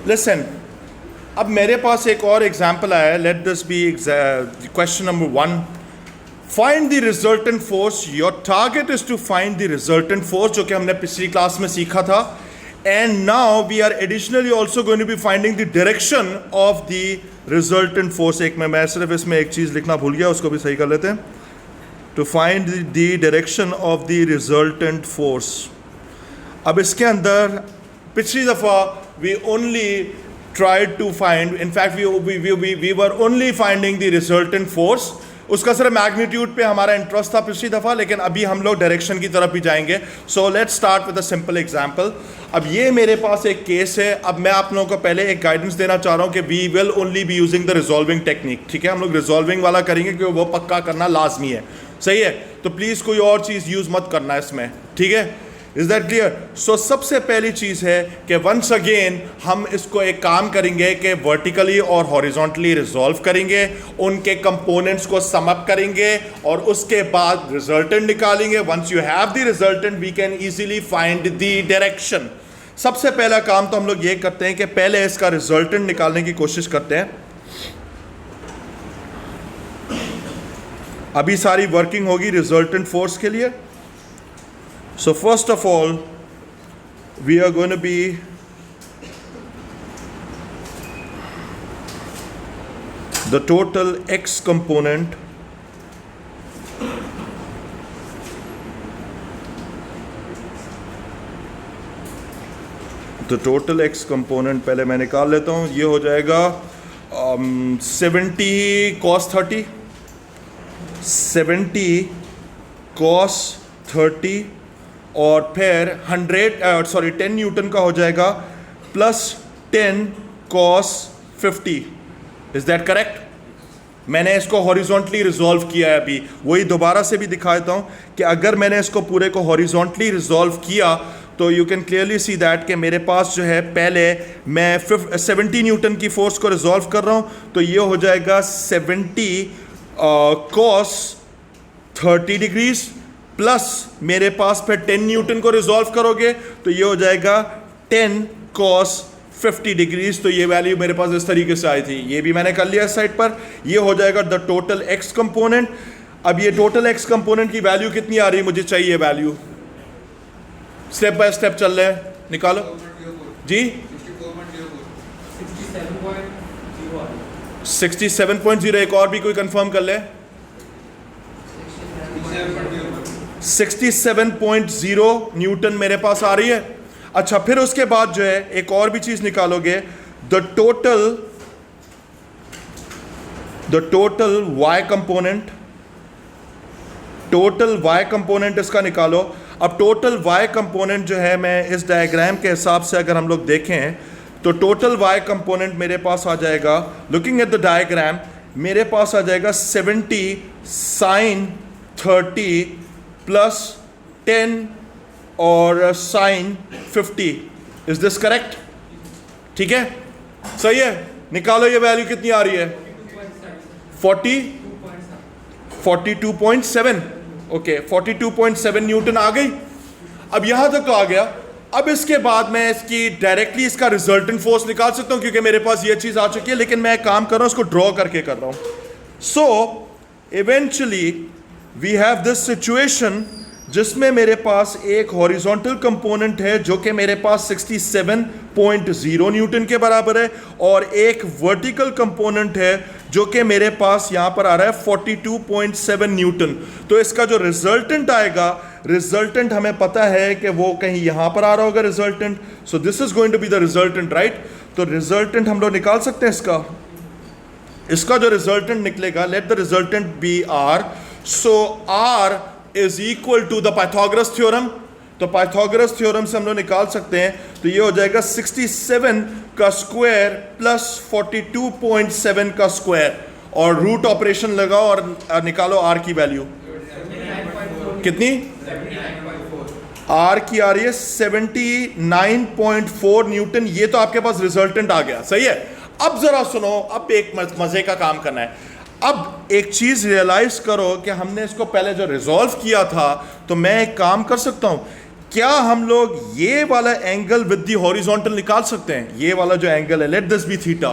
Listen, अब मेरे पास एक और एग्जाम्पल आया है. Let this be question number 1. Find the resultant force. Your target is to find the resultant force, जो कि हमने पिछली क्लास में सीखा था. And now we are additionally also going to be finding the direction of the resultant force. एक मैं सिर्फ इसमें एक चीज़ लिखना भूल गया, उसको भी सही कर लेते हैं. To find the direction of the resultant force. अब इसके अंदर पिछली दफ़ा we only tried to find, in fact we were only finding the resultant force. उसका सिर्फ मैग्नीट्यूड पे हमारा इंटरेस्ट था पिछली दफ़ा, लेकिन अभी हम लोग डायरेक्शन की तरफ भी जाएंगे. So let's start with a simple example. अब ये मेरे पास एक केस है. अब मैं आप लोगों को पहले एक गाइडेंस देना चाह रहा हूँ कि we will only be using the resolving technique. ठीक है, हम लोग रिजॉल्विंग वाला करेंगे क्योंकि वो पक्का करना लाजमी है. सही है, तो प्लीज़ कोई और चीज़ यूज़ मत करना इसमें. ठीक है, इज दैट क्लियर? सो सबसे पहली चीज़ है कि वंस अगेन हम इसको एक काम करेंगे कि वर्टिकली और हॉरिजॉन्टली रिजॉल्व करेंगे, उनके कंपोनेंट्स को सम अप करेंगे और उसके बाद रिजल्टेंट निकालेंगे. Once you have the resultant we can easily find the direction. सबसे पहला काम तो हम लोग ये करते हैं कि पहले इसका रिजल्टेंट निकालने की कोशिश करते हैं. अभी सारी वर्किंग होगी रिजल्टेंट फोर्स के लिए. So first of all, we are going to be the total x component पहले मैं निकाल लेता हूँ. ये हो जाएगा 70 cos 30, 70 cos 30 और फिर 10 न्यूटन का हो जाएगा plus 10 cos 50. Is that correct? मैंने इसको हॉरिजॉन्टली रिजॉल्व किया है. अभी वही दोबारा से भी दिखा देता हूँ कि अगर मैंने इसको पूरे को हॉरिजॉन्टली रिजॉल्व किया तो you can clearly see that कि मेरे पास जो है पहले मैं 70 न्यूटन की फोर्स को रिजॉल्व कर रहा हूँ, तो ये हो जाएगा 70 cos 30 डिग्रीज प्लस मेरे पास फिर 10 न्यूटन को रिजॉल्व करोगे तो ये हो जाएगा 10 cos 50 डिग्रीज. तो ये वैल्यू मेरे पास इस तरीके से आई थी. ये भी मैंने कर लिया इस साइड पर. ये हो जाएगा द टोटल एक्स कंपोनेंट. अब ये टोटल एक्स कंपोनेंट की वैल्यू कितनी आ रही है मुझे चाहिए वैल्यू. स्टेप बाय स्टेप चल रहे हैं, निकालो जी. 67.0. एक और भी कोई कंफर्म कर ले. 67.0 न्यूटन मेरे पास आ रही है. अच्छा, फिर उसके बाद जो है एक और भी चीज निकालोगे. The total Y component. Total Y component इसका निकालो. अब टोटल वाई कंपोनेंट जो है, मैं इस डायग्राम के हिसाब से अगर हम लोग देखें तो टोटल वाई कंपोनेंट मेरे पास आ जाएगा, लुकिंग एट द डायग्राम, मेरे पास आ जाएगा 70 sin 30 प्लस 10 और sin 50. Is this correct? ठीक है, सही है. निकालो ये वैल्यू कितनी आ रही है. 42.7. ओके, 42.7 न्यूटन आ गई. अब यहां तक तो आ गया. अब इसके बाद मैं इसकी डायरेक्टली इसका रिजल्टेंट फोर्स निकाल सकता हूं क्योंकि मेरे पास ये चीज आ चुकी है, लेकिन मैं काम कर रहा हूं इसको ड्रॉ करके कर रहा हूं. So eventually we have this situation जिसमें मेरे पास एक हॉरिजॉन्टल कंपोनेंट है जो कि मेरे पास 67.0 न्यूटन के बराबर है और एक वर्टिकल कंपोनेंट है जो कि मेरे पास यहां पर आ रहा है 42.7 न्यूटन. तो इसका जो रिजल्टेंट आएगा, रिजल्टेंट हमें पता है कि वो कहीं यहां पर आ रहा होगा resultant. So this is going to be the resultant, right? तो रिजल्टेंट हम लोग निकाल सकते हैं इसका जो रिजल्टेंट निकलेगा, let the resultant be R. So R is equal to the Pythagoras theorem. तो पाइथागोरस थ्योरम से हम लोग निकाल सकते हैं. तो ये हो जाएगा 67 का स्क्वायर प्लस 42.7 का स्क्वायर और रूट ऑपरेशन लगाओ और निकालो आर की वैल्यू. कितनी? आर की आ रही है 79.4 न्यूटन. ये तो आपके पास रिजल्टेंट आ गया, सही है. अब जरा सुनो, अब एक मजे का काम करना है. अब एक चीज रियलाइज करो कि हमने इसको पहले जो रिजॉल्व किया था, तो मैं एक काम कर सकता हूं. क्या हम लोग ये वाला एंगल विद द हॉरिजॉन्टल निकाल सकते हैं? ये वाला जो एंगल है, लेट दिस बी थीटा,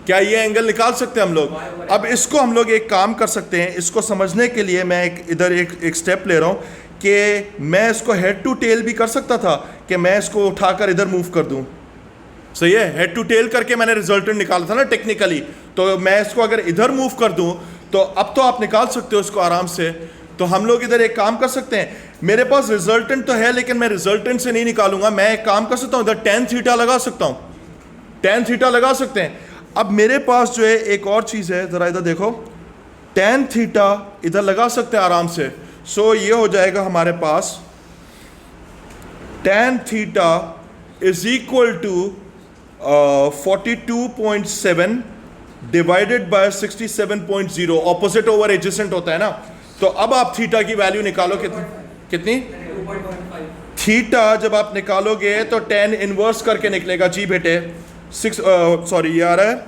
क्या ये एंगल निकाल सकते हैं हम लोग? अब इसको हम लोग एक काम कर सकते हैं, इसको समझने के लिए मैं एक स्टेप ले रहा हूं कि मैं इसको हेड टू टेल भी कर सकता था, कि मैं इसको उठाकर इधर मूव कर दूं। सही है, हेड टू टेल करके मैंने रिजल्टेंट निकाला था ना टेक्निकली, तो मैं इसको अगर इधर मूव कर दूं तो अब तो आप निकाल सकते हो इसको आराम से। तो हम लोग इधर एक काम कर सकते हैं, मेरे पास रिजल्टेंट तो है लेकिन मैं रिजल्टेंट से नहीं निकालूंगा, मैं एक काम कर सकता हूं, इधर tan थीटा लगा सकता हूं, tan थीटा लगा सकते हैं। अब मेरे पास जो है एक और चीज़ है, ज़रा इधर देखो, tan थीटा इधर लगा सकते हैं आराम से। सो ये हो जाएगा हमारे पास tan theta is equal to 42.7 divided by 67.0, opposite over adjacent होता है ना। तो अब आप थीटा की वैल्यू निकालो, कितनी? थीटा जब आप निकालोगे तो tan इनवर्स करके निकलेगा जी बेटे, ये आ रहा है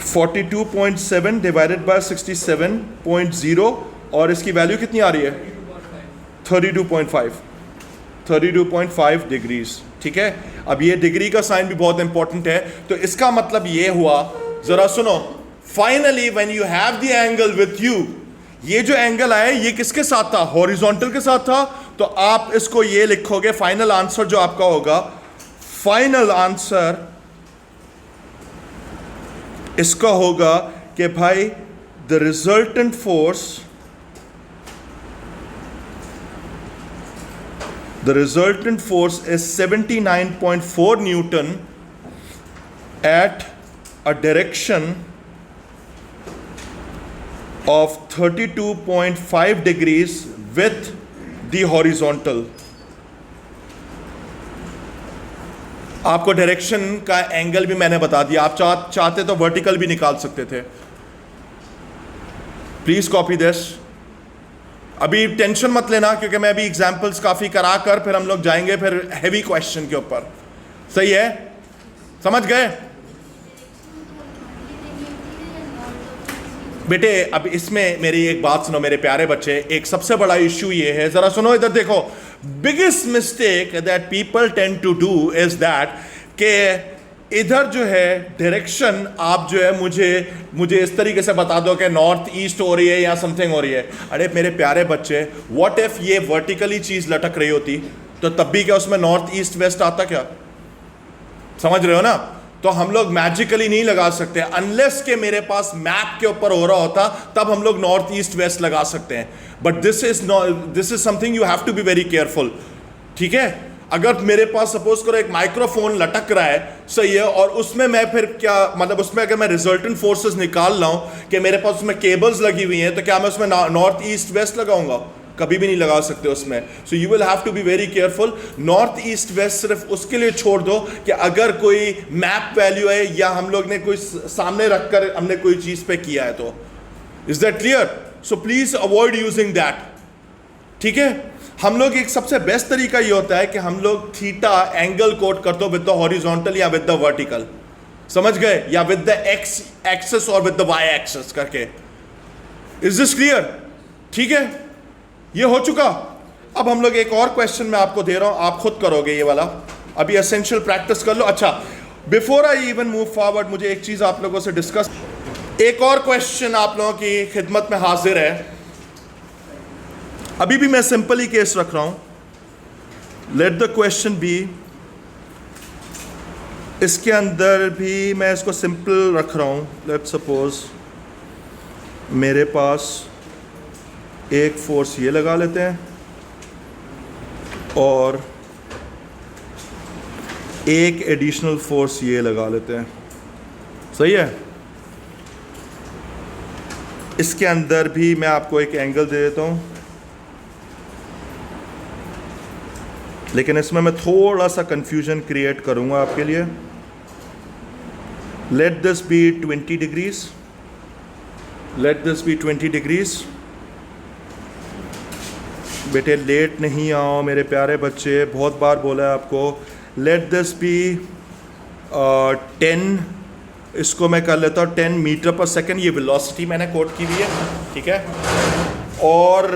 42.7 डिवाइडेड बाय 67.0 और इसकी वैल्यू कितनी आ रही है? 32.5 डिग्रीज। ठीक है, अब ये डिग्री का साइन भी बहुत इंपॉर्टेंट है। तो इसका मतलब ये हुआ, जरा सुनो, finally when you have the angle with you, ये जो एंगल आया ये किसके साथ था? हॉरिजॉन्टल के साथ था। तो आप इसको ये लिखोगे, फाइनल आंसर जो आपका होगा, फाइनल आंसर इसका होगा कि भाई the resultant force is 79.4 Newton at a direction of 32.5 degrees with the horizontal। आपको डायरेक्शन का एंगल भी मैंने बता दिया, आप चाहते तो वर्टिकल भी निकाल सकते थे। Please copy this. अभी टेंशन मत लेना क्योंकि मैं अभी एग्जांपल्स काफ़ी करा कर फिर हम लोग जाएंगे फिर हैवी क्वेश्चन के ऊपर। सही है, समझ गए बेटे? अब इसमें मेरी एक बात सुनो मेरे प्यारे बच्चे, एक सबसे बड़ा इश्यू ये है, जरा सुनो इधर देखो, biggest mistake that people tend to do is that के इधर जो है डायरेक्शन आप जो है मुझे इस तरीके से बता दो कि नॉर्थ ईस्ट हो रही है या समथिंग हो रही है। अरे मेरे प्यारे बच्चे, व्हाट इफ ये वर्टिकली चीज लटक रही होती तो तब भी क्या उसमें नॉर्थ ईस्ट वेस्ट आता? क्या समझ रहे हो ना? तो हम लोग मैजिकली नहीं लगा सकते अनलेस के मेरे पास मैप के ऊपर हो रहा होता, तब हम लोग नॉर्थ ईस्ट वेस्ट लगा सकते हैं। But this is something you have to be very careful. ठीक है, अगर मेरे पास सपोज करो एक माइक्रोफोन लटक रहा है, सही है, और उसमें मैं फिर क्या मतलब उसमें अगर मैं रिजल्टेंट फोर्सेस निकाल रहा हूं कि मेरे पास उसमें केबल्स लगी हुई हैं, तो क्या मैं उसमें नॉर्थ ईस्ट वेस्ट लगाऊंगा? कभी भी नहीं लगा सकते उसमें। So you will have to be very careful. North east west सिर्फ उसके लिए छोड़ दो कि अगर कोई मैप वैल्यू है या हम लोग ने कोई सामने रखकर हमने कोई चीज पे किया है तो। Is that clear? So please avoid using that. ठीक है, हम लोग एक सबसे बेस्ट तरीका ये होता है कि हम लोग थीटा एंगल कोट करते हो विद द हॉरिजॉन्टल या विद द वर्टिकल, समझ गए, या विद द एक्स एक्सिस और विद द वाई एक्सिस करके। Is this clear? ठीक है, ये हो चुका। अब हम लोग एक और क्वेश्चन मैं आपको दे रहा हूं, आप खुद करोगे ये वाला, अभी एसेंशियल प्रैक्टिस कर लो। अच्छा, before I even move forward, मुझे एक चीज आप लोगों से डिस्कस, एक और क्वेश्चन आप लोगों की खिदमत में हाजिर है। अभी भी मैं सिंपल ही केस रख रहा हूं। लेट द क्वेश्चन बी, इसके अंदर भी मैं इसको सिंपल रख रहा हूं। लेट सपोज मेरे पास एक फोर्स ये लगा लेते हैं और एक एडिशनल फोर्स ये लगा लेते हैं। सही है, इसके अंदर भी मैं आपको एक एंगल दे देता हूं, लेकिन इसमें मैं थोड़ा सा कंफ्यूजन क्रिएट करूंगा आपके लिए। Let this be 20 degrees, let this be 20 degrees. बेटे लेट नहीं आओ मेरे प्यारे बच्चे, बहुत बार बोला है आपको। लेट दिस बी 10, इसको मैं कर लेता हूँ 10 मीटर पर सेकेंड, ये वेलोसिटी मैंने कोट की हुई है। ठीक है, और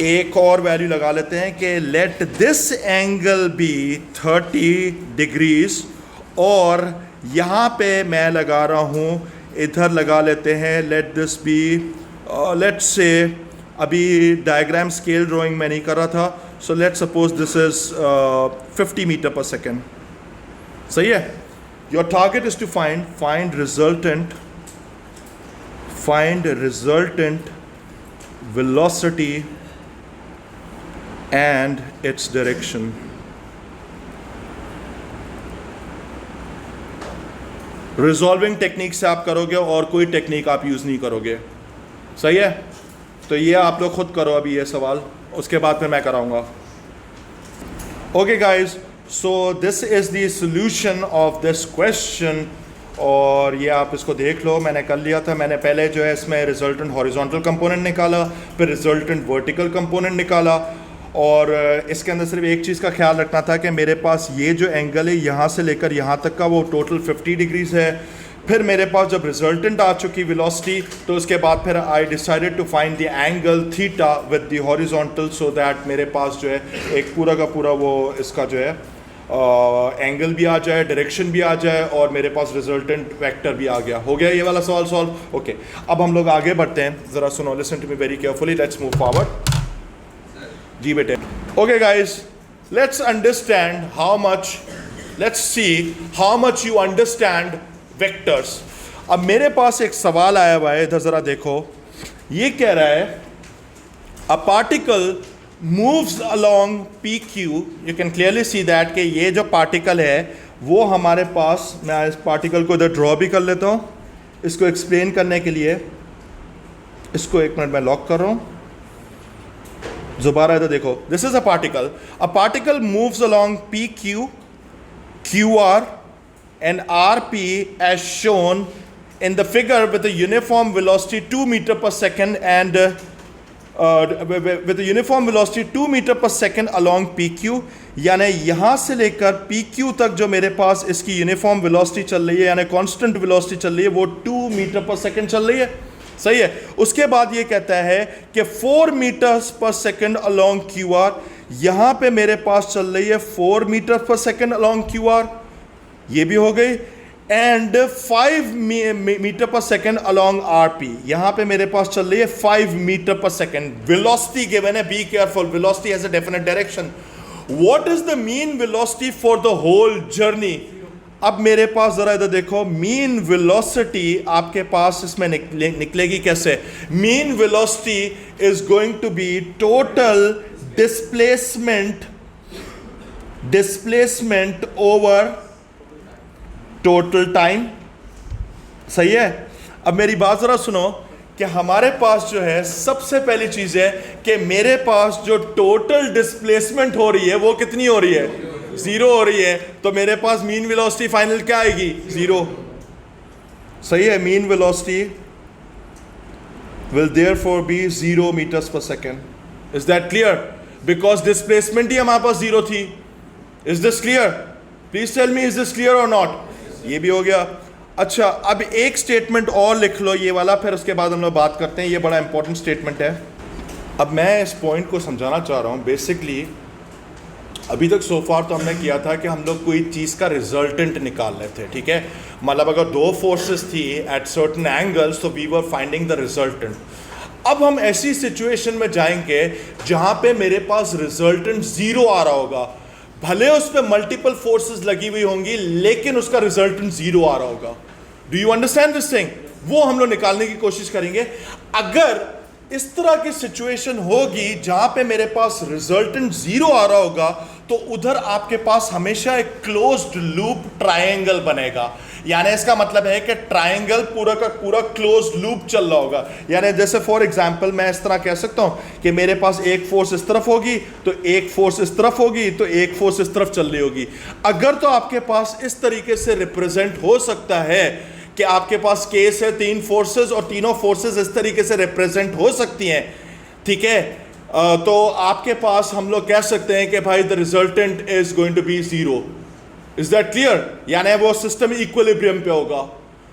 एक और वैल्यू लगा लेते हैं कि let this angle be 30 degrees, और यहाँ पे मैं लगा रहा हूँ, इधर लगा लेते हैं late this B, let's say, अभी डायग्राम स्केल ड्राइंग मैं नहीं कर रहा था, so let suppose this is 50 metre per second. सही है। Your target is to find resultant velocity and its direction. Resolving technique से आप करोगे और कोई टेक्निक आप यूज़ नहीं करोगे। सही है। तो ये आप लोग खुद करो अभी ये सवाल, उसके बाद फिर मैं कराऊंगा। Okay guys, so this is the solution of this question, और ये आप इसको देख लो, मैंने कर लिया था। मैंने पहले जो है इसमें रिजल्टेंट हॉरिजॉन्टल कंपोनेंट निकाला, फिर रिजल्टेंट वर्टिकल कंपोनेंट निकाला, और इसके अंदर सिर्फ एक चीज़ का ख्याल रखना था कि मेरे पास ये जो एंगल है यहाँ से लेकर यहाँ तक का वो टोटल 50 डिग्रीज है। फिर मेरे पास जब रिजल्टेंट आ चुकी वेलोसिटी, तो उसके बाद फिर I decided to find the angle theta with the horizontal, so that मेरे पास जो है एक पूरा का पूरा वो इसका जो है एंगल भी आ जाए, डायरेक्शन भी आ जाए, और मेरे पास रिजल्टेंट वेक्टर भी आ गया। हो गया ये वाला सवाल सॉल्व। ओके, अब हम लोग आगे बढ़ते हैं। ज़रा सुनो, listen to me very carefully, let's move forward. जी बेटे। Okay guys, let's understand how much, let's see how much you understand vectors. अब मेरे पास एक सवाल आया हुआ है, इधर ज़रा देखो। ये कह रहा है a particle moves along PQ, you can clearly see that कि ये जो पार्टिकल है वो हमारे पास, मैं इस पार्टिकल को इधर ड्रॉ भी कर लेता हूँ इसको एक्सप्लेन करने के लिए। इसको एक मिनट में लॉक कर रहा हूँ, दोबारा इधर देखो। This is a particle moves along PQ, QR and RP as shown in the figure with a uniform velocity 2 meter per second and with a uniform velocity 2 meter per second along PQ, यानी यहाँ से लेकर PQ तक जो मेरे पास इसकी uniform velocity चल रही है, यानी कांस्टेंट वेलोसिटी चल रही है, वो 2 मीटर पर सेकंड चल रही है। सही है। उसके बाद ये कहता है कि 4 मीटर्स पर सेकंड अलोंग QR, यहाँ पे मेरे पास चल रही है 4 मीटर पर सेकंड अलोंग QR, ये भी हो गई, and 5 metre per second along RP, यहाँ पे मेरे पास चल रही है 5 metre per second. Velocity given है, be careful, velocity has a definite direction. What is the mean velocity for the whole journey? अब मेरे पास जरा इधर देखो, मीन वेलोसिटी आपके पास इसमें निकलेगी कैसे? Mean velocity is going to be total displacement over total time. सही है। अब मेरी बात ज़रा सुनो कि हमारे पास जो है सबसे पहली चीज़ है कि मेरे पास जो टोटल डिस्प्लेसमेंट हो रही है वो कितनी हो रही है? 0 हो रही है। तो मेरे पास मीन वेलोसिटी फाइनल क्या आएगी? 0। सही है। Mean velocity will therefore be 0 metres per second. Is that clear? Because displacement ही हमारे पास 0 थी। Is this clear? Please tell me, is this clear और नॉट? ये भी हो गया। अच्छा, अब एक स्टेटमेंट और लिख लो ये वाला, फिर उसके बाद हम लोग बात करते हैं। ये बड़ा इंपॉर्टेंट स्टेटमेंट है। अब मैं इस पॉइंट को समझाना चाह रहा हूँ। बेसिकली अभी तक सो फार तो हमने किया था कि हम लोग कोई चीज़ का रिजल्टेंट निकाल रहे थे, ठीक है। मतलब अगर 2 फोर्सेस थी एट सर्टन एंगल्स, तो we were finding the resultant. अब हम ऐसी सिचुएशन में जाएंगे जहाँ पे मेरे पास रिजल्टेंट 0 आ रहा होगा। भले उस पर मल्टीपल फोर्सेस लगी हुई होंगी, लेकिन उसका रिजल्टेंट 0 आ रहा होगा। Do you understand this thing? वो हम लोग निकालने की कोशिश करेंगे। अगर इस तरह की सिचुएशन होगी जहां पे मेरे पास रिजल्टेंट 0 आ रहा होगा, तो उधर आपके पास हमेशा एक क्लोज्ड लूप ट्रायंगल बनेगा। यानी इसका मतलब है कि ट्रायंगल पूरा का पूरा क्लोज्ड लूप चल रहा होगा। यानी जैसे फॉर एग्जांपल मैं इस तरह कह सकता हूं कि मेरे पास एक फोर्स इस तरफ होगी, तो एक फोर्स इस तरफ होगी, तो एक फोर्स इस तरफ चल रही होगी। अगर तो आपके पास इस तरीके से रिप्रेजेंट हो सकता है कि आपके पास केस है 3 फोर्सेस और तीनों फोर्सेस इस तरीके से रिप्रेजेंट हो सकती हैं, ठीक है, तो आपके पास हम लोग कह सकते हैं कि भाई the resultant is going to be 0। Is that clear? यानी वो सिस्टम इक्विलिब्रियम पे होगा।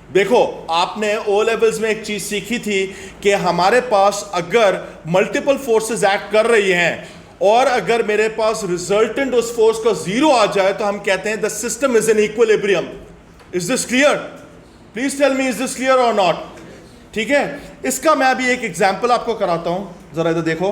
देखो, आपने ओ लेवल्स में एक चीज सीखी थी कि हमारे पास अगर मल्टीपल फोर्सेस एक्ट कर रही हैं और अगर मेरे पास रिजल्टेंट उस फोर्स का जीरो आ जाए तो हम कहते हैं the system is in equilibrium. Is this clear? Please tell me, is this clear और नॉट? ठीक है, इसका मैं अभी एक एग्जांपल आपको कराता हूं, जरा इधर देखो,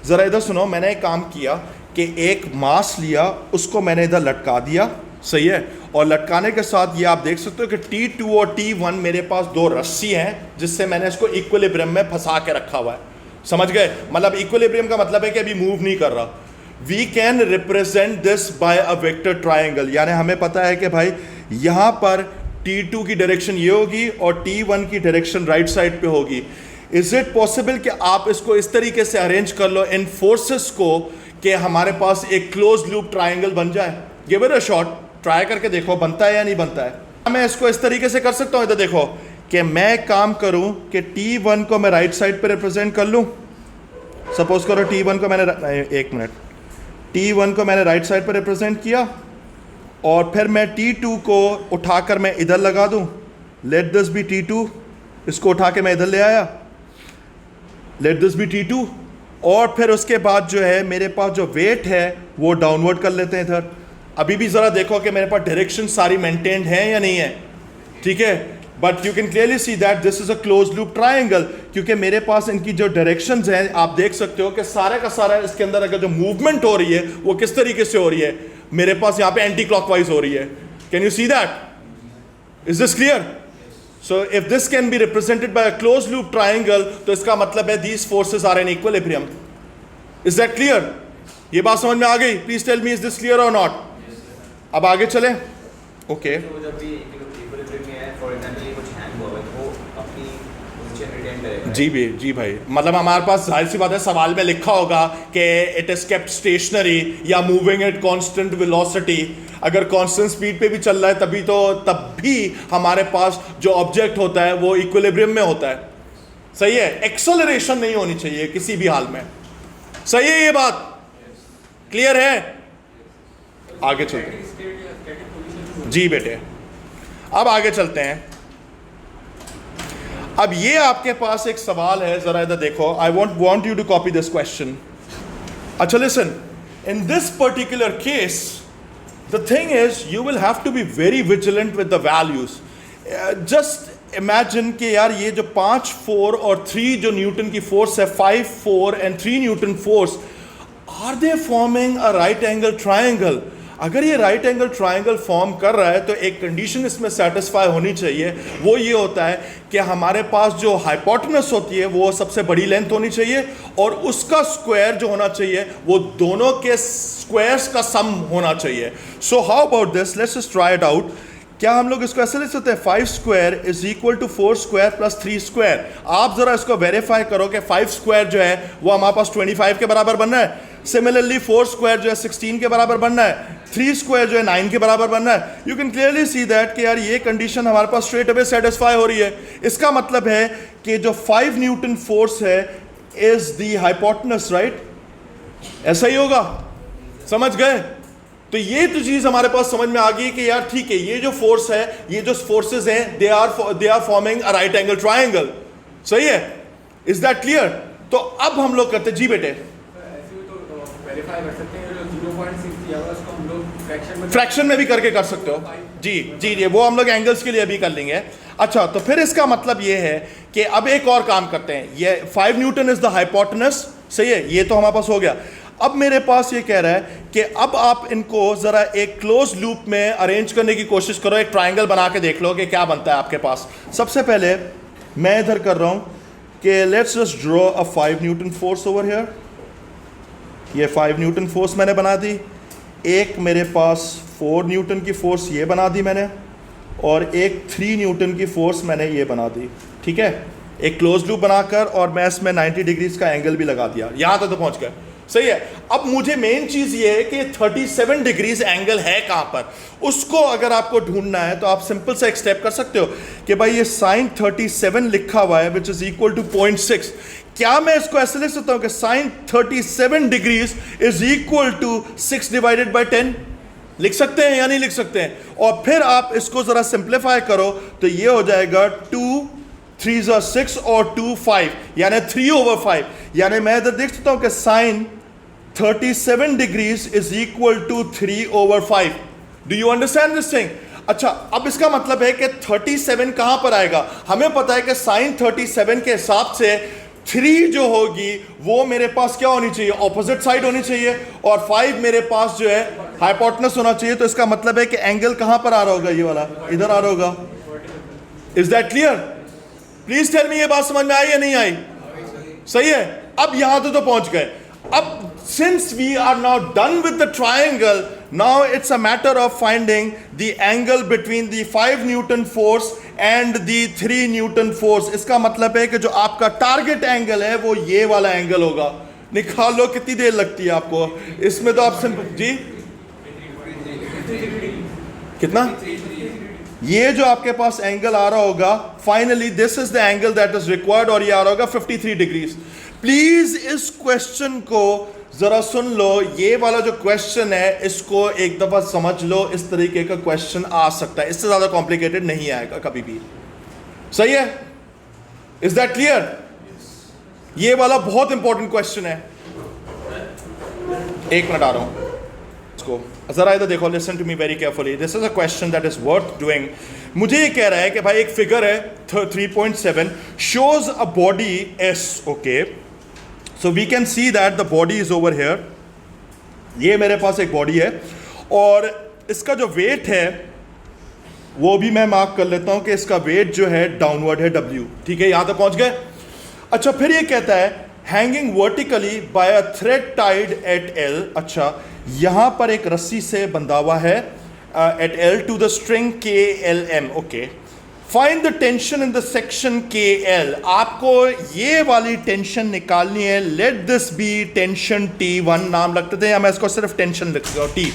जरा इधर सुनो। मैंने एक काम किया कि एक मास लिया, उसको मैंने इधर लटका दिया, सही है, और लटकाने के साथ ये आप देख सकते हो कि T2 और T1 मेरे पास दो रस्सी हैं जिससे मैंने इसको इक्विलिब्रियम में फंसा के रखा हुआ है। समझ गए? मतलब इक्विलिब्रियम का मतलब है कि अभी मूव नहीं कर रहा। We can represent this by a vector triangle, यानी हमें पता है कि भाई यहां पर T2 की डायरेक्शन ये होगी और T1 की डायरेक्शन राइट साइड पे होगी। इज इट पॉसिबल कि आप इसको इस तरीके से अरेंज कर लो इन फोर्सेस को कि हमारे पास एक क्लोज लूप ट्राइंगल बन जाए? Give it a shot, try करके देखो बनता है या नहीं बनता है। मैं इसको इस तरीके से कर सकता हूं, इधर देखो कि मैं काम करूं कि T1 को मैं राइट साइड पे रिप्रेजेंट कर लूं। सपोज करो T1 को मैंने, एक मिनट, T1 को मैंने राइट साइड पे रिप्रेजेंट किया और फिर मैं T2 को उठाकर मैं इधर लगा दूं। लेट दिस बी T2, इसको उठा के मैं इधर ले आया, लेट दिस बी T2, और फिर उसके बाद जो है मेरे पास जो वेट है वो डाउनवर्ड कर लेते हैं इधर। अभी भी ज़रा देखो कि मेरे पास डायरेक्शन सारी मेंटेन्ड है या नहीं है, ठीक है, but you can clearly see that this is a close loop triangle, क्योंकि मेरे पास इनकी जो डायरेक्शंस हैं आप देख सकते हो कि सारा का सारा इसके अंदर अगर जो मूवमेंट हो रही है वो किस तरीके से हो रही है, मेरे पास यहाँ पे एंटी क्लॉकवाइज हो रही है। Can you see that? Is this clear? So if this can be represented by a close loop triangle, तो इसका मतलब है these forces are in equilibrium. Is that clear? ये बात समझ में आ गई? Please tell me, is this clear और नॉट? अब आगे चलें। ओके, जी भाई, मतलब हमारे पास जाहिर सी बात है सवाल में लिखा होगा कि इट इज केप्ट स्टेशनरी या मूविंग एट कांस्टेंट वेलोसिटी। अगर कांस्टेंट स्पीड पे भी चल रहा है तब भी हमारे पास जो ऑब्जेक्ट होता है वो इक्विलिब्रियम में होता है। सही है, एक्सेलरेशन नहीं होनी चाहिए किसी भी हाल में। सही है, ये बात क्लियर है? आगे चलते हैं। जी बेटे, अब आगे चलते हैं। अब ये आपके पास एक सवाल है, जरा इधर देखो। I want you to copy this question. अच्छा listen, in this particular case the thing is you will have to be very vigilant with the values. Just imagine कि यार ये जो 5, 4 और 3 जो न्यूटन की फोर्स है, 5, 4 and 3 newton force, are they forming a right angle triangle? अगर ये राइट एंगल ट्राइंगल फॉर्म कर रहा है तो एक कंडीशन इसमें सेटिस्फाई होनी चाहिए, वो ये होता है कि हमारे पास जो हाइपोटेनस होती है वो सबसे बड़ी लेंथ होनी चाहिए और उसका स्क्वायर जो होना चाहिए वो दोनों के स्क्वायर्स का सम होना चाहिए। So how about this, let's just try it out. क्या हम लोग इसको ऐसे लिख सकते हैं 5 square is equal to 4 square plus 3 square? आप जरा इसको वेरीफाई करो कि 5 स्क्वायर जो है वो हमारे पास 25 के बराबर बनना है, सिमिलरली 4 स्क्वायर जो है 16 के बराबर बनना है, 3 स्क्वायर जो है 9 के बराबर बनना है। You can clearly see that कि यार ये कंडीशन हमारे पास स्ट्रेट अवे सेटिस्फाई हो रही है। इसका मतलब है कि जो 5 न्यूटन फोर्स है इज द हाइपोटेनस, राइट? ऐसा ही होगा, समझ गए? तो ये तो चीज हमारे पास समझ में आ गई कि यार ठीक है, ये जो फोर्स है, ये जो फोर्सेस हैं, they are forming a right angle triangle. सही है? Is that clear? तो अब हम लोग करते, जी बेटे, फ्रैक्शन में भी करके कर सकते हो। जी, वो हम लोग एंगल्स के लिए भी कर लेंगे। अच्छा, तो फिर इसका मतलब ये है कि अब एक और काम करते हैं। ये 5 न्यूटन इज द हाइपोटेनस, सही है, ये तो हमारे पास हो गया। अब मेरे पास ये कह रहा है कि अब आप इनको जरा एक क्लोज लूप में अरेंज करने की कोशिश करो, एक ट्राइंगल बना के देख लो कि क्या बनता है आपके पास। सबसे पहले मैं इधर कर रहा हूं कि let's just draw a 5 Newton force over here. ये 5 न्यूटन फोर्स मैंने बना दी। एक मेरे पास 4 न्यूटन की फोर्स ये बना दी मैंने, और एक 3 न्यूटन की फोर्स मैंने ये बना दी। ठीक है, एक क्लोज लूप बनाकर, और मैं इसमें 90 डिग्रीज का एंगल भी लगा दिया। यहां तक तो पहुंच गए, सही है। अब मुझे मेन चीज ये है कि 37 डिग्रीज एंगल है कहां पर, उसको अगर आपको ढूंढना है तो आप सिंपल सा एक स्टेप कर सकते हो कि भाई ये sin 37 लिखा हुआ है विच इज इक्वल टू 0.6। क्या मैं इसको ऐसे लिख सकता हूं कि sin 37 degrees is equal to 6 divided by 10? लिख सकते हैं या नहीं लिख सकते हैं? और फिर आप इसको जरा सिंप्लीफाई करो तो ये हो जाएगा 2 3 6 और 2 5, यानी 3/5। यानी मैं इधर देख सकता हूं कि sine 37 degrees is equal to 3/5। Do you understand this thing? अच्छा, अब इसका मतलब है कि 37 कहां पर आएगा? हमें पता है कि साइन 37 के हिसाब से 3 जो होगी वो मेरे पास क्या होनी चाहिए? ऑपोजिट साइड होनी चाहिए, और 5 मेरे पास जो है हाइपोटेनस होना चाहिए। तो इसका मतलब है कि एंगल कहां पर आ रहा होगा? ये वाला इधर आ रहा होगा। Is that clear? Please tell me, ये बात समझ में आई या नहीं आई? सही है। अब यहां तो पहुंच गए। अब since we are now done with the triangle, now it's a matter of finding the angle between the 5 Newton force and the 3 Newton force। इसका मतलब है कि जो आपका टारगेट एंगल है वो ये वाला एंगल होगा। निकाल लो, कितनी देर लगती है आपको इसमें? तो आप जी कितना? ये जो आपके पास एंगल आ रहा होगा, finally this is the angle that is required, और ये आ रहा होगा 53 डिग्रीज। प्लीज इस क्वेश्चन को जरा सुन लो। ये वाला जो क्वेश्चन है इसको एक दफा समझ लो। इस तरीके का क्वेश्चन आ सकता है, इससे ज्यादा कॉम्प्लिकेटेड नहीं आएगा कभी भी। सही है? Is that clear? ये वाला बहुत इंपॉर्टेंट क्वेश्चन है। एक मिनट आ रहा हूं इसको जरा इधर देखो। Listen to me very carefully, this is a question that is worth doing. मुझे ये कह रहा है कि भाई एक फिगर है 3.7 shows a body S. Okay, so we can see that the body is over here. ये मेरे पास एक बॉडी है और इसका जो वेट है वो भी मैं मार्क कर लेता हूं कि इसका वेट जो है डाउनवर्ड है W। ठीक है, यहां तक पहुंच गए। अच्छा, फिर ये कहता है hanging vertically by a thread tied at L। अच्छा, यहां पर एक रस्सी से बंधा हुआ है at L to the string KLM। Okay, find the tension in the section KL। आपको ये वाली टेंशन निकालनी है। Let this B tension T1 नाम लगते थे, या मैं इसको सिर्फ टेंशन लिखता हूं T।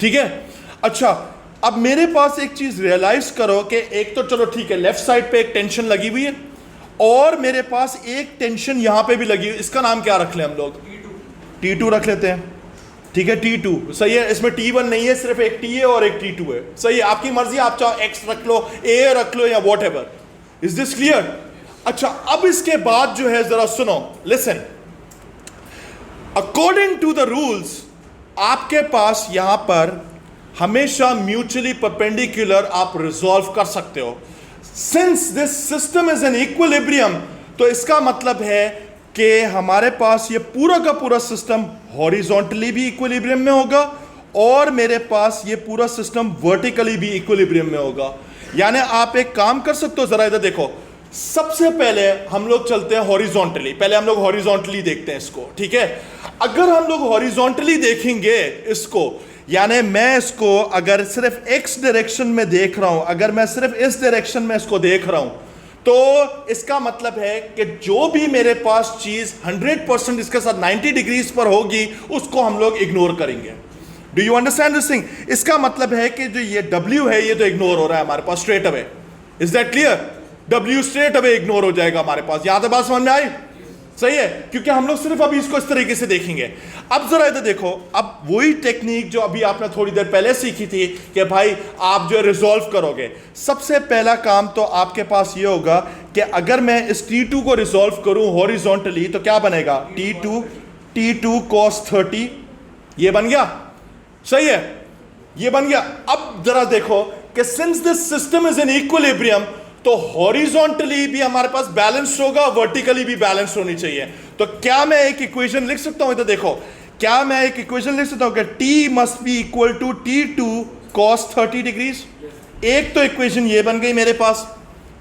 ठीक है। अच्छा, अब मेरे पास एक चीज रियलाइज करो कि एक तो चलो ठीक है, लेफ्ट साइड पे एक टेंशन लगी हुई है और मेरे पास एक टेंशन यहां पे भी लगी हुई। इसका नाम क्या रख लें हम लोग? T2 रख लेते हैं। ठीक है, T2 सही है। इसमें T1 नहीं है, सिर्फ एक T है और एक T2 है। सही है, आपकी मर्जी, आप चाहो X रख लो, A रख लो, या whatever. Is this clear? अच्छा, अब इसके बाद जो है जरा सुनो, listen. According to the rules आपके पास यहां पर हमेशा म्यूचुअली परपेंडिकुलर आप रिजॉल्व कर सकते हो। Since this system is an equilibrium, तो इसका मतलब है कि हमारे पास ये पूरा का पूरा सिस्टम हॉरिजॉन्टली भी इक्विलिब्रियम में होगा और मेरे पास ये पूरा सिस्टम वर्टिकली भी इक्विलिब्रियम में होगा। यानी आप एक काम कर सकते हो, जरा इधर देखो। सबसे पहले हम लोग चलते हैं हॉरिजॉन्टली। पहले हम लोग हॉरिजॉन्टली देखते हैं इसको। ठीक है, अगर हम लोग हॉरिजॉन्टली देखेंगे इसको, यानी मैं इसको अगर सिर्फ एक्स डायरेक्शन में देख रहा हूं, अगर मैं सिर्फ इस डायरेक्शन में इसको देख रहा हूं, तो इसका मतलब है कि जो भी मेरे पास चीज 100% इसके साथ 90 डिग्रीज पर होगी उसको हम लोग इग्नोर करेंगे। Do you understand this thing? इसका मतलब है कि जो ये W है ये तो इग्नोर हो रहा है हमारे पास straight away. Is that clear? W straight away ignore हो जाएगा हमारे पास। यहां तक बात समझ में आई? सही है, क्योंकि हम लोग सिर्फ अभी इसको इस तरीके से देखेंगे। अब जरा इधर देखो, अब वही टेक्निक जो अभी आपने थोड़ी देर पहले सीखी थी कि भाई आप जो रिजॉल्व करोगे। सबसे पहला काम तो आपके पास ये होगा कि अगर मैं इस T2 को रिजॉल्व करूं हॉरिजॉन्टली तो क्या बनेगा? T2 cos 30। ये बन गया। सही है, ये बन गया। अब जरा देखो कि since this system is in equilibrium, तो हॉरिजॉन्टली भी हमारे पास बैलेंस होगा, वर्टिकली भी बैलेंस होनी चाहिए। तो क्या मैं एक इक्वेशन लिख सकता हूं? इधर देखो, क्या मैं एक इक्वेशन लिख सकता हूं कि T must be equal to T2 cos 30 degrees? एक तो इक्वेशन ये बन गई मेरे पास।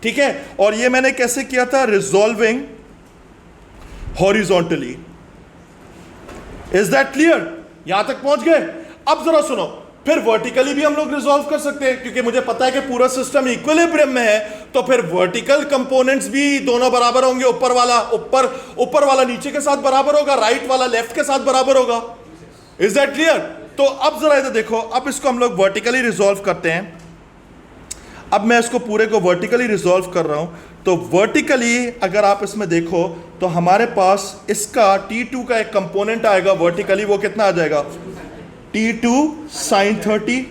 ठीक है, और ये मैंने कैसे किया था? Resolving horizontally. Is that clear? यहां तक पहुंच गए? अब जरा सुनो, फिर वर्टिकली भी हम लोग रिजॉल्व कर सकते हैं, क्योंकि मुझे पता है कि पूरा सिस्टम इक्विलिब्रियम में है। तो फिर वर्टिकल कंपोनेंट्स भी दोनों बराबर होंगे। ऊपर वाला नीचे के साथ बराबर होगा, राइट वाला लेफ्ट के साथ बराबर होगा। Is that clear? तो अब जरा इधर देखो, अब इसको हम लोग वर्टिकली रिजॉल्व करते हैं। अब मैं इसको पूरे को वर्टिकली रिजॉल्व कर रहा हूं। तो वर्टिकली अगर आप इसमें देखो तो हमारे पास इसका T2 का एक कंपोनेंट आएगा वर्टिकली, वो कितना आ जाएगा? T2 sin 30,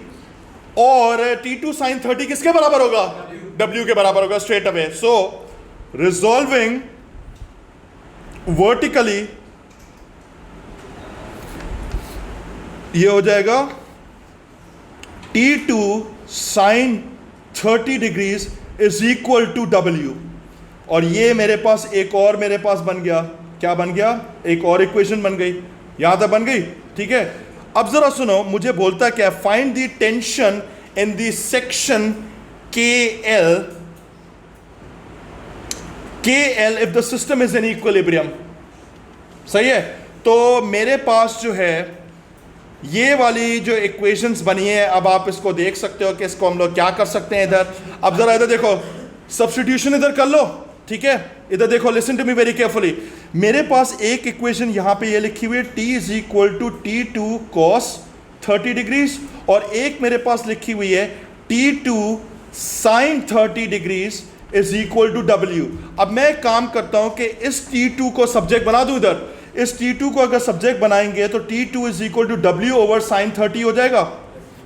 और T2 sin 30 किसके बराबर होगा? W के बराबर होगा straight away. So resolving vertically ये हो जाएगा T2 sin 30 degrees is equal to W. और ये मेरे पास एक और मेरे पास बन गया. क्या बन गया? एक और इक्वेशन बन गई. यहां तक बन गई. ठीक है. अब जरा सुनो, मुझे बोलता है क्या? Find the tension in the section KL if the system is in equilibrium. सही है. तो मेरे पास जो है ये वाली जो इक्वेशंस बनी है, अब आप इसको देख सकते हो कि इसको हम लोग क्या कर सकते हैं इधर. अब जरा इधर देखो, सब्स्टिट्यूशन इधर कर लो. ठीक है. इधर देखो, listen to me very carefully. मेरे पास एक इक्वेशन यहां पे ये लिखी हुई है T is equal to T2 cos 30 degrees, और एक मेरे पास लिखी हुई है T2 sin 30 degrees is equal to W. अब मैं एक काम करता हूं कि इस T2 को सब्जेक्ट बना दूं इधर. इस T2 को अगर सब्जेक्ट बनाएंगे तो T2 is equal to W over sin 30 हो जाएगा.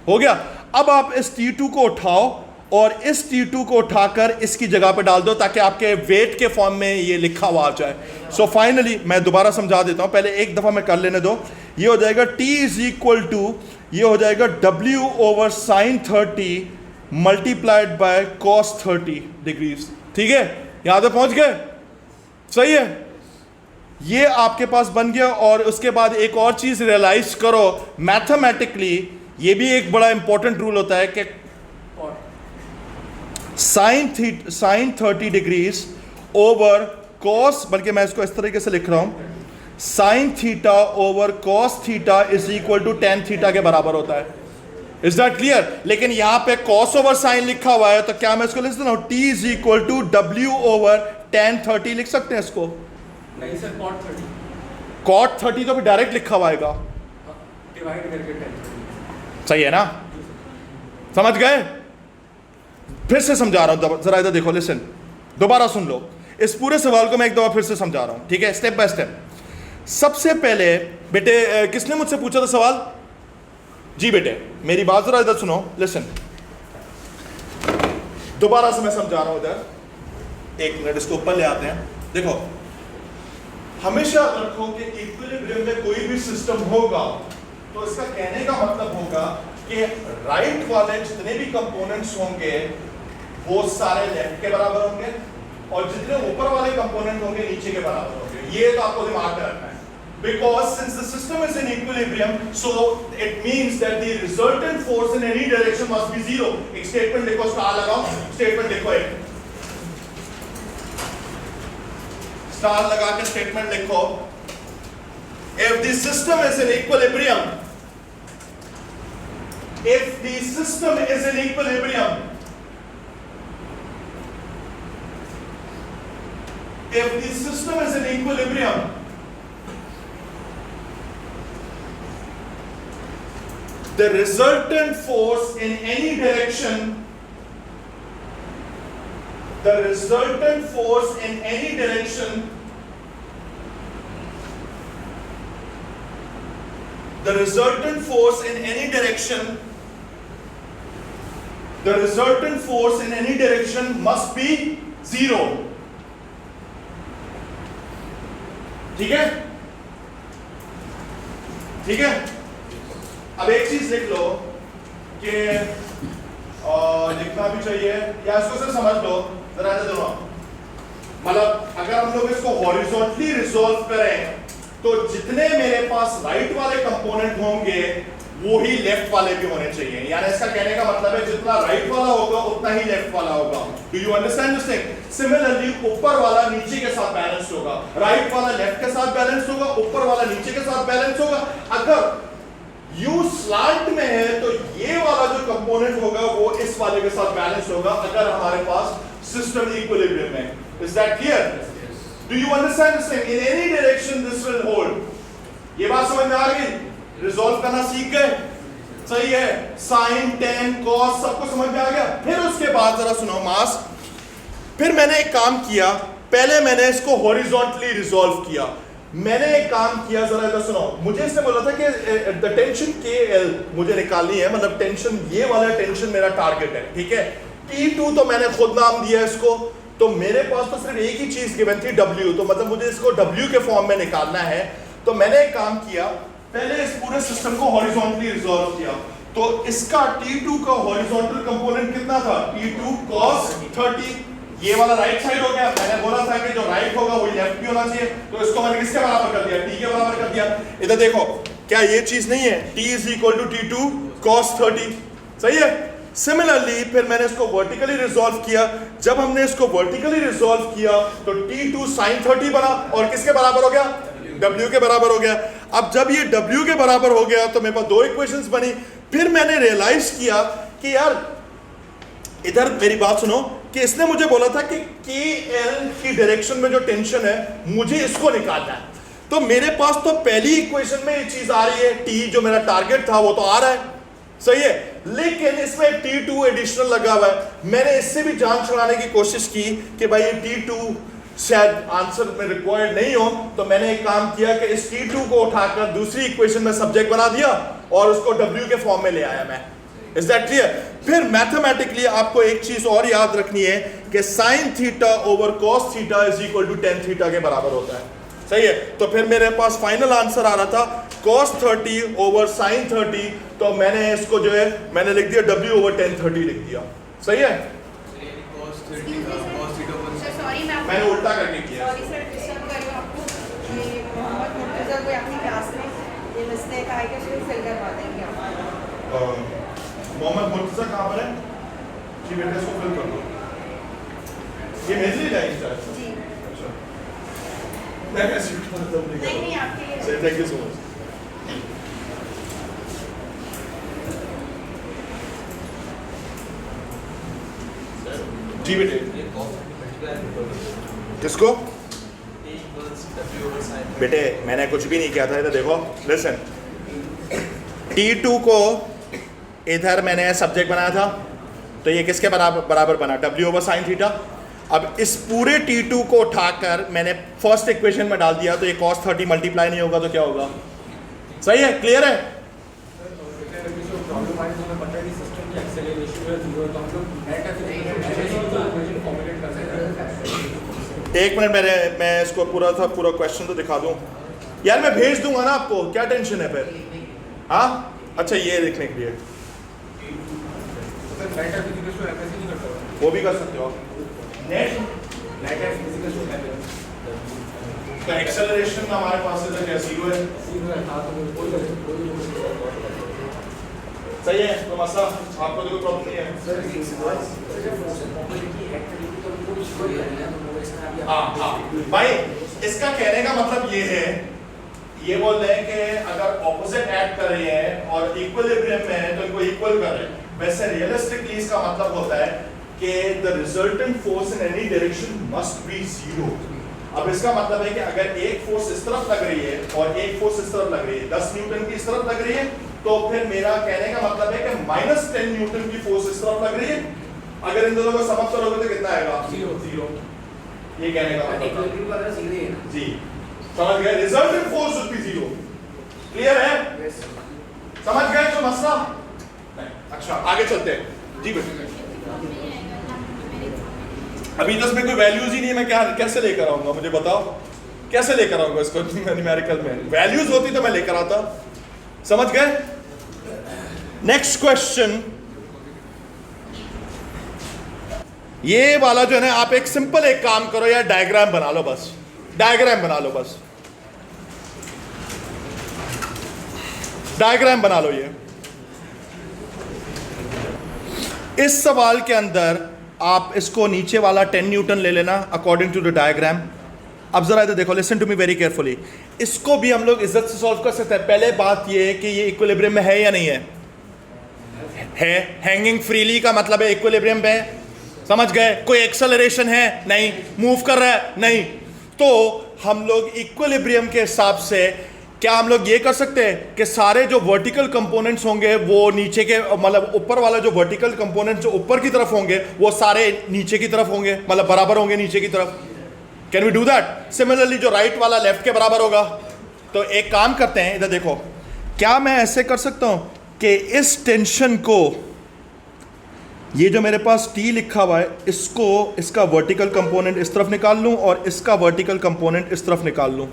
हो गया. अब आप इस T2 को उठाओ और इस T2 को उठाकर इसकी जगह पे डाल दो ताकि आपके वेट के फॉर्म में ये लिखा हुआ आ जाए. सो फाइनली मैं दोबारा समझा देता हूं, पहले एक दफा मैं कर लेने दो. ये हो जाएगा T इज इक्वल टू, ये हो जाएगा W over sin 30 multiplied by cos 30 degrees. ठीक है. यहां तक पहुंच गए? सही है. ये आपके पास बन गया. और उसके बाद एक और चीज रियलाइज करो, मैथमेटिकली ये भी एक बड़ा इंपॉर्टेंट रूल होता है कि साइन 30 डिग्रीज ओवर कॉस, बल्कि मैं इसको इस तरीके से लिख रहा हूं, sine theta over cos theta is equal to tan theta के बराबर होता है. Is that clear? लेकिन यहां पे कॉस ओवर साइन लिखा हुआ है, तो क्या मैं इसको लिख सकता हूं T is equal to W over tan 30 लिख सकते हैं इसको? नहीं सर, cot 30. cot 30 तो फिर डायरेक्ट लिखा हुआ आएगा. डिवाइड करके 10. सही है ना? समझ गए? फिर से समझा रहा हूं, जरा इधर देखो, लिसन, दोबारा सुन लो. इस पूरे सवाल को मैं एक दफा फिर से समझा रहा हूं. ठीक है. Step by step. सबसे पहले बेटे, किसने मुझसे पूछा था सवाल? जी बेटे, मेरी बात जरा इधर सुनो, लिसन. दोबारा से मैं समझा रहा हूं इधर. एक मिनट, इसको ऊपर ले आते हैं. देखो, हमेशा रखो कि इक्विलिब्रियम में कोई भी सिस्टम होगा तो इसका कहने का मतलब होगा कि राइट वाले जितने भी कंपोनेंट्स होंगे वो सारे लेफ्ट के बराबर होंगे, और जितने ऊपर वाले कंपोनेंट होंगे नीचे के बराबर होंगे. ये तो आपको दिमाग में रखना है. Because since the system is in equilibrium, so it means that the resultant force in any direction must be zero. एक स्टेटमेंट लिखो, स्टार लगाओ, स्टेटमेंट लिखो, एक स्टार लगा के स्टेटमेंट लिखो. If the system is in equilibrium, if the system is in equilibrium, if the system is in equilibrium, the resultant force in any direction, the resultant force in any direction, the resultant force in any direction, the resultant force in any direction must be zero. ठीक है? ठीक है. अब एक चीज लिख लो कि लिखना भी चाहिए, या इसको सिर्फ समझ लो जरा. दोनों मतलब अगर हम लोग इसको हॉरिजॉन्टली रिजॉल्व करें तो जितने मेरे पास राइट वाले कंपोनेंट होंगे वो ही लेफ्ट वाले भी होने चाहिए. यानी इसका कहने का मतलब है जितना राइट वाला होगा उतना ही लेफ्ट वाला होगा. Do you understand this thing? Similarly ऊपर वाला नीचे के साथ बैलेंस होगा, राइट वाला लेफ्ट के साथ बैलेंस होगा, ऊपर वाला नीचे के साथ बैलेंस होगा. अगर यू स्लैंट में है तो ये वाला जो कंपोनेंट होगा वो इस वाले के साथ बैलेंस होगा अगर हमारे पास सिस्टम इक्विलिब्रियम है. Is that clear? Do you understand this thing? In any direction this will hold. ये बात समझ में आ गई? रिजॉल्व करना सीख गए? सही है. साइन, टेन, कॉस सबको समझ में आ गया. फिर उसके बाद जरा सुनो मास. फिर मैंने एक काम किया, पहले मैंने इसको हॉरिजॉन्टली रिजॉल्व किया. मैंने एक काम किया, जरा इधर सुनो, मुझे इसने बोला था कि द टेंशन के एल मुझे निकालनी है, मतलब टेंशन, ये वाला टेंशन मेरा टारगेट है, ठीक है। T2 तो मैंने खुद नाम दिया इसको, तो मेरे पास तो सिर्फ एक ही चीज गिवन थी W, तो मतलब मुझे इसको W के फॉर्म में निकालना है। तो मैंने एक काम किया, पहले इस पूरे सिस्टम को हॉरिजॉन्टली रिजॉल्व किया। तो इसका T2 का हॉरिजॉन्टल कंपोनेंट कितना था, T2 cos 30, ये वाला राइट साइड हो गया। मैंने बोला था कि जो राइट होगा वो लेफ्ट भी होना चाहिए, तो इसको मैंने किसके बराबर कर दिया, T के बराबर कर दिया। इधर देखो, क्या ये चीज नहीं है, T is equal to T2 cos 30, सही है। सिमिलरली फिर मैंने इसको वर्टिकली रिजॉल्व किया। जब हमने इसको वर्टिकली रिजॉल्व किया तो T2 sin 30 बना और किसके बराबर हो गया, W के बराबर हो गया। अब जब ये W के बराबर हो गया तो मेरे पास दो इक्वेशंस बनी। फिर मैंने रियलाइज किया कि यार इधर मेरी बात सुनो, कि इसने मुझे बोला था कि KL की डायरेक्शन में जो टेंशन है मुझे इसको निकालना है। तो मेरे पास तो पहली इक्वेशन में ये चीज आ रही है, T जो मेरा टारगेट था वो तो आ रहा है, सही है। लेकिन इसमें T2 एडिशनल लगा हुआ है। मैंने इससे भी जान छुड़ाने की कोशिश की कि भाई ये T2 शायद आंसर में रिक्वायर्ड नहीं हो, तो मैंने एक काम किया कि इस T2 को उठाकर दूसरी इक्वेशन में सब्जेक्ट बना दिया और उसको W के फॉर्म में ले आया मैं। Is that clear? फिर मैथमेटिकली आपको एक चीज और याद रखनी है कि sin theta over cos theta is equal to tan theta के बराबर होता है, सही है। तो फिर मेरे पास फाइनल आंसर आ रहा था cos 30 ओवर sin 30, तो मैंने इसको जो है मैंने लिख दिया W ओवर tan 30 लिख दिया, सही है। मैंने उल्टा करके किया। सॉरी सर, डिस्टर्ब कर रही हूं आपको। ये मोहम्मद मुर्तजा कोई अपनी क्लास में ये मिस्टेक आई कि फिर फिल करवा देंगे आप। मोहम्मद मुर्तजा कहाँ पर है जी, बेटा इसको फिल कर दो। ये मेजली लाइन है जी अच्छा, मैं कैसे नहीं नहीं आपके लिए सही, थैंक यू सो मच। जी बेटे, किसको बेटे मैंने कुछ भी नहीं किया था। इधर देखो, लिसन, T2 को इधर मैंने सब्जेक्ट बनाया था, तो ये किसके बराबर बना, W ओवर साइन थीटा। अब इस पूरे T2 को उठाकर मैंने फर्स्ट इक्वेशन में डाल दिया, तो ये cos 30 मल्टीप्लाई नहीं होगा तो क्या होगा, सही है, क्लियर है। एक मिनट, मैं इसको पूरा क्वेश्चन तो दिखा दूं यार, मैं भेज दूंगा ना आपको, क्या टेंशन है फिर। हाँ अच्छा, ये देखने के लिए वो भी कर सकते हो नेट तो एक्सेलरेशन हमारे पास है, क्या जीरो है, सही है। तो मसला आपको तो कोई प्रॉब्लम नहीं है। हाँ भाई, इसका कहने का मतलब ये है, ये बोल रहे हैं कि अगर ऑपोजिट ऐड कर रहे हैं और इक्विलिब्रियम में है तो इनको इक्वल कर रहे हैं। वैसे रियलिस्टिकली इसका मतलब होता है कि the resultant force in any direction must be zero. अब इसका मतलब है कि अगर एक फोर्स इस तरफ लग रही है और एक फोर्स इस तरफ लग रही है, 10 न्यूटन की इस तरफ लग रही है, तो फिर मेरा कहने का मतलब है कि -10 न्यूटन की फोर्स इस तरफ लग रही है। अगर इन दोनों को सम करोगे तो कितना आएगा, जीरो। ये कहने का मतलब जी, समझ गए, resultant force would be zero. Clear है, समझ गए जो मसला नहीं। अच्छा आगे चलते हैं जी बेटे। अभी तो इसमें कोई वैल्यूज ही नहीं है, मैं क्या कैसे लेकर आऊंगा, मुझे बताओ कैसे लेकर आऊंगा इसको न्यूमेरिकल में। वैल्यूज होती तो मैं लेकर आता, समझ गए। नेक्स्ट क्वेश्चन, ये वाला जो है ना, आप एक सिंपल एक काम करो यार, डायग्राम बना लो बस, डायग्राम बना लो बस, डायग्राम बना लो। ये इस सवाल के अंदर आप इसको नीचे वाला 10 न्यूटन ले लेना अकॉर्डिंग टू द डायग्राम। अब जरा इधर देखो, listen to me very carefully. इसको भी हम लोग इज्जत से सॉल्व कर सकते हैं। पहले बात ये है कि ये इक्विलिब्रियम में है या नहीं है, हैंगिंग फ्रीली का मतलब है इक्विलिब्रियम पे, समझ गए। कोई एक्सेलरेशन है नहीं, मूव कर रहा है नहीं, तो हम लोग इक्विलिब्रियम के हिसाब से क्या हम लोग ये कर सकते हैं कि सारे जो वर्टिकल कंपोनेंट्स होंगे वो नीचे के, मतलब ऊपर वाला जो वर्टिकल कंपोनेंट्स जो ऊपर की तरफ होंगे वो सारे नीचे की तरफ होंगे, मतलब बराबर होंगे नीचे की तरफ। Can we do that? Similarly जो राइट वाला लेफ्ट के बराबर होगा। तो एक काम करते हैं, इधर देखो, क्या मैं ऐसे कर सकता हूं कि इस टेंशन को, ये जो मेरे पास T लिखा हुआ है, इसको, इसका वर्टिकल कंपोनेंट इस तरफ निकाल लूं और इसका वर्टिकल कंपोनेंट इस तरफ निकाल लूं?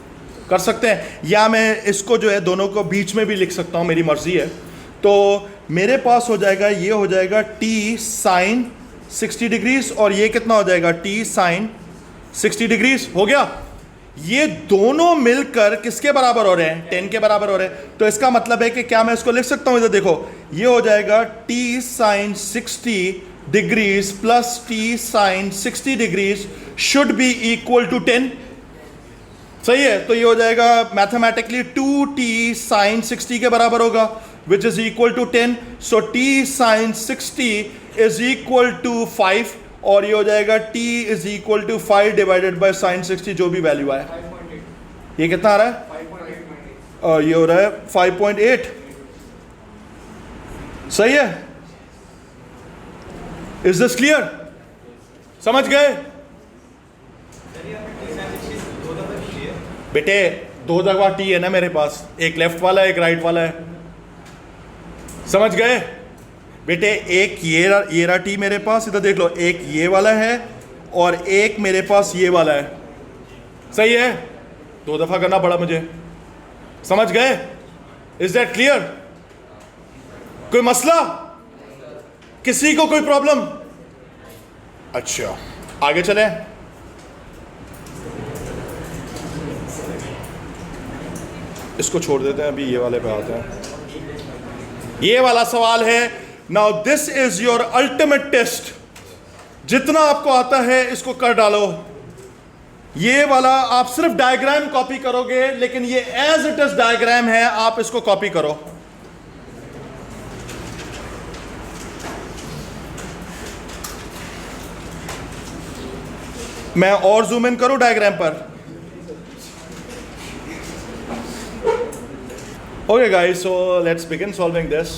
कर सकते हैं। या मैं इसको जो है दोनों को बीच में भी लिख सकता हूं, मेरी मर्जी है। तो मेरे पास हो जाएगा, ये हो जाएगा T साइन 60 डिग्रीज और ये कितना हो जाएगा? T sine 60 degrees. हो गया। ये दोनों मिलकर किसके बराबर हो रहे हैं? 10 के बराबर हो रहे हैं। तो इसका मतलब है कि क्या मैं इसको लिख सकता हूं? इधर देखो, ये हो जाएगा T sine 60 degrees plus T sine 60 degrees should be equal to 10। सही है। तो ये हो जाएगा मैथमेटिकली 2T साइन 60 के बराबर होगा, which is equal to 10। So T sine 60 is equal to 5 और ये हो जाएगा T is equal to 5 divided by sine 60, जो भी वैल्यू आए। 5.8। ये कितना आ रहा है? 5.8। और ये हो रहा है 5.8। सही है। Is this clear? समझ गए बेटे? 2 दफा T है ना मेरे पास, एक लेफ्ट वाला है, एक राइट वाला है। समझ गए बेटे? एक ये रहा T मेरे पास, इधर देख लो, एक ये वाला है और एक मेरे पास ये वाला है। सही है। 2 दफा करना पड़ा मुझे। समझ गए? Is that clear? कोई मसला? किसी को कोई प्रॉब्लम? अच्छा, आगे चलें। इसको छोड़ देते हैं, अभी ये वाले पे आते हैं। ये वाला सवाल है, now this is your ultimate test. जितना आपको आता है इसको कर डालो। ये वाला आप सिर्फ डायग्राम कॉपी करोगे, लेकिन ये एज इट इज डायग्राम है, आप इसको कॉपी करो। मैं और जूम इन करूं डायग्राम पर? Okay guys, so let's begin solving this.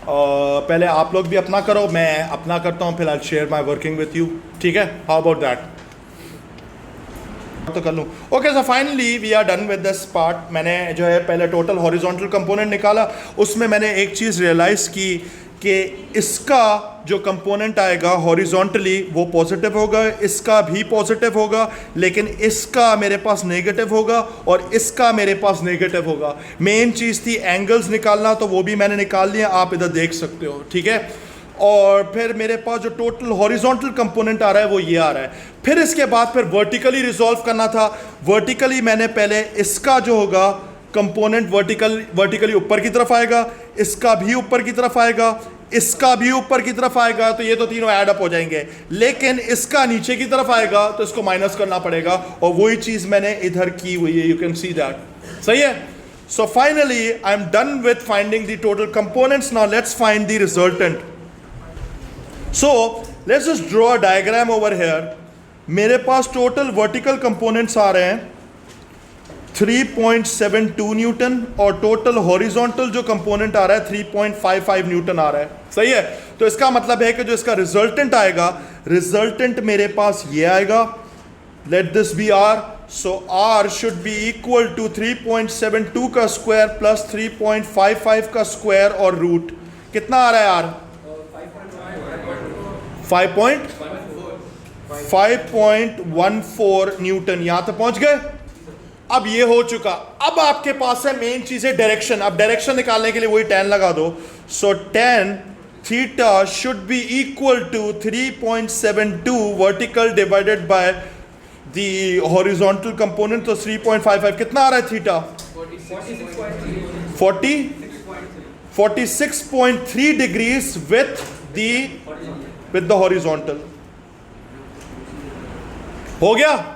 पहले आप लोग भी अपना करो, मैं अपना करता हूँ, फिर I share my working with you. ठीक है? How about that? तो कर लूँ। Okay, so finally we are done with this part. मैंने जो है पहले टोटल हॉरिजॉन्टल कंपोनेंट निकाला, उसमें मैंने एक चीज़ रियलाइज़ की कि इसका जो कंपोनेंट आएगा हॉरिजॉन्टली वो पॉजिटिव होगा, इसका भी पॉजिटिव होगा, लेकिन इसका मेरे पास नेगेटिव होगा और इसका मेरे पास नेगेटिव होगा। मेन चीज़ थी एंगल्स निकालना, तो वो भी मैंने निकाल लिया, आप इधर देख सकते हो। ठीक है? और फिर मेरे पास जो टोटल हॉरिजॉन्टल कंपोनेंट आ रहा है वो ये आ रहा है। फिर इसके बाद फिर वर्टिकली रिजॉल्व करना था। वर्टिकली मैंने पहले इसका जो होगा कंपोनेंट वर्टिकली ऊपर की तरफ आएगा, इसका भी ऊपर की तरफ आएगा, इसका भी ऊपर की तरफ आएगा, तो ये तो तीनों ऐड अप हो जाएंगे। लेकिन इसका नीचे की तरफ आएगा तो इसको माइनस करना पड़ेगा, और वही चीज मैंने इधर की हुई है। You can see that. सही है? So finally I am done with finding the total components. Now let's find the resultant. So let's just draw a diagram over here. मेरे पास टोटल वर्टिकल कंपोनेंट्स आ रहे हैं 3.72 न्यूटन और total horizontal जो component आ रहा है 3.55 Newton आ रहा है। सही है? तो इसका मतलब है कि जो इसका रिजल्टेंट आएगा, रिजल्टेंट मेरे पास ये आएगा। Let this be R। So R should be equal to 3.72 का स्क्वायर प्लस 3.55 का स्क्वायर और रूट। कितना आ रहा है R? 5.14 न्यूटन। यहां तक पहुंच गए? अब ये हो चुका। अब आपके पास है मेन चीज है डायरेक्शन। अब डायरेक्शन निकालने के लिए वही tan लगा दो। So tan theta should be equal to 3.72 vertical divided by the horizontal component. तो 3.55 कितना आ रहा है थीटा? 46.3 डिग्रीज विथ द हॉरिजॉन्टल। हो गया?